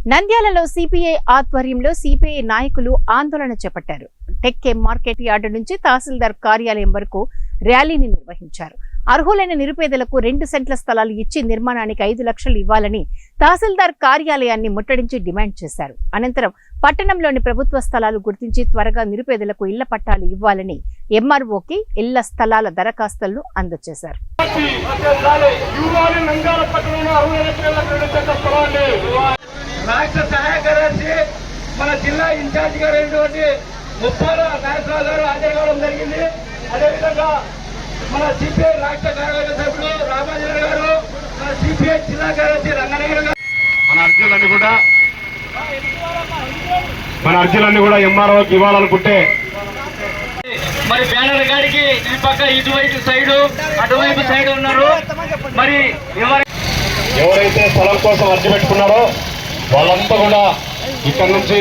నంద్యాలలో సిపిఐ ఆధ్వర్యంలో సిపిఐ నాయకులు ఆందోళన చేపట్టారు. టెక్కే మార్కెట్ యార్డు నుంచి తహసీల్దార్ కార్యాలయం వరకు ర్యాలీని నిర్వహించారు. అర్హులైన నిరుపేదలకు 2 సెంట్ల స్థలాలు ఇచ్చి నిర్మాణానికి 5 లక్షలు ఇవ్వాలని తహసీల్దార్ కార్యాలయాన్ని ముట్టడించి డిమాండ్ చేశారు. అనంతరం పట్టణంలోని ప్రభుత్వ స్థలాలు గుర్తించి త్వరగా నిరుపేదలకు ఇళ్ల పట్టాలు ఇవ్వాలని ఎంఆర్ఓకి ఇళ్ల స్థలాల దరఖాస్తులను అందజేశారు. రాష్ట్ర సహాయ కార్యదర్శి మన జిల్లా ఇన్ఛార్జ్ గారైనటువంటి ముప్పాల నాగేశ్వరరావు గారు హాజరు కావడం జరిగింది. అదేవిధంగా మన సిపిఐ రాష్ట్ర కార్యవర్గ సభ్యులు రామాజన్ గారు, మన సిపిఐ జిల్లా కార్యదర్శి రంగనాయుడు గారు మన అర్జీలన్నీ కూడా ఎంఆర్ఓకి ఇవ్వాలనుకుంటే మరి బ్యానర్ గారికి ఈ పక్క ఇటువైపు సైడు అటువైపు సైడ్ ఉన్నారు. మరి ఎవరైతే స్థలం కోసం అర్జీ పెట్టుకున్నారో వాళ్ళంతా కూడా ఇక్కడ నుంచి